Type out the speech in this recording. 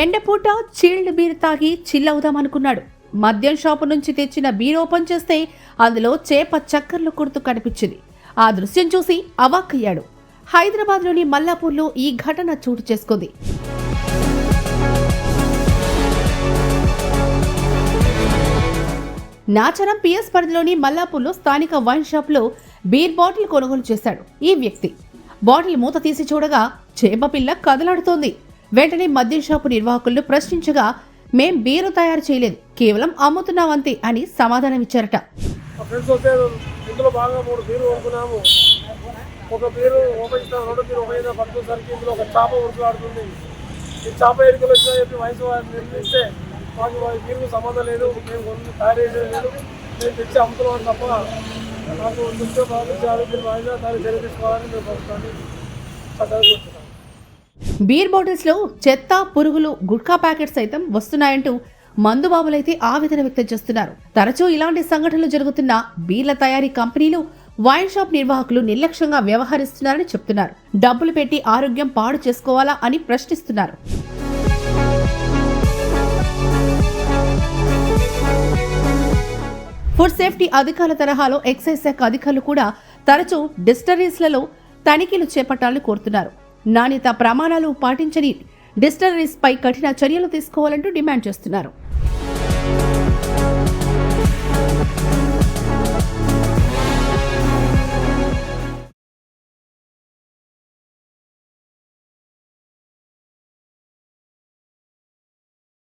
ఎండపూట chilled beer తాగి చిల్లవుదామనుకున్నాడు. మద్యం shop నుంచి తెచ్చిన బీర్ ఓపెన్ చేస్తే అందులో చేప చక్కర్లు కొడుతూ కనిపించింది. ఆ దృశ్యం చూసి అవాక్కయ్యాడు. హైదరాబాద్లోని మల్లాపూర్లో ఈ ఘటన చోటు చేసుకుంది. నాచరం పిఎస్ పరిధిలోని మల్లాపూర్లో స్థానిక వైన్ షాప్లో బీర్ బాటిల్ కొనుగోలు చేశాడు ఈ వ్యక్తి. బాటిల్ మూత తీసి చూడగా చేప పిల్ల కదలాడుతోంది. వెంటనే మద్యం షాపు నిర్వాహకులను ప్రశ్నించగా, మేం బీరు తయారు చేయలేదు, కేవలం అమ్ముతున్నామంతే అని సమాధానమిచ్చారట. ఒక బీరు ఓపెన్ చేస్తాం, రెండో బీరు ఓపెన్ చేసిన పట్టుకోసరికి ఇందులో ఒక చేప ఉరుకులాడుతుంది. ఈ చేప ఎరుకలు వచ్చినా చెప్పి వయసు నిర్ణయిస్తే మాకు బీరుకు సంబంధం లేదు, మేము తయారు చేయలేదు, మేము తెచ్చి అమ్ముతున్నామని తప్ప నాకు దృష్టి భావించి ఆరోగ్యం బాగా దాన్ని చర్య తీసుకోవాలని మేము ప్రభుత్వాన్ని చక్కగా. బీర్ బాటిల్స్ లో చెత్త, పురుగులు, గుట్కా ప్యాకెట్స్ సైతం వస్తున్నాయంటూ మందుబాబులైతే ఆవేదన వ్యక్తం చేస్తున్నారు. తరచూ ఇలాంటి సంఘటనలు జరుగుతున్న బీర్ల తయారీ కంపెనీలు, వైన్ షాప్ నిర్వాహకులు నిర్లక్ష్యంగా వ్యవహరిస్తున్నారని చెప్తున్నారు. డబ్బులు పెట్టి ఆరోగ్యం పాడు చేసుకోవాలా అని ప్రశ్నిస్తున్నారు. ఫుడ్ సేఫ్టీ అధికారుల తరహాలో ఎక్సైజ్ శాఖ అధికారులు కూడా తరచూ డిస్టరీస్లలో తనిఖీలు చేపట్టాలని కోరుతున్నారు. నాణ్యత ప్రమాణాలు పాటించని డిస్టరీస్ పై కఠిన చర్యలు తీసుకోవాలంటూ డిమాండ్ చేస్తున్నారు.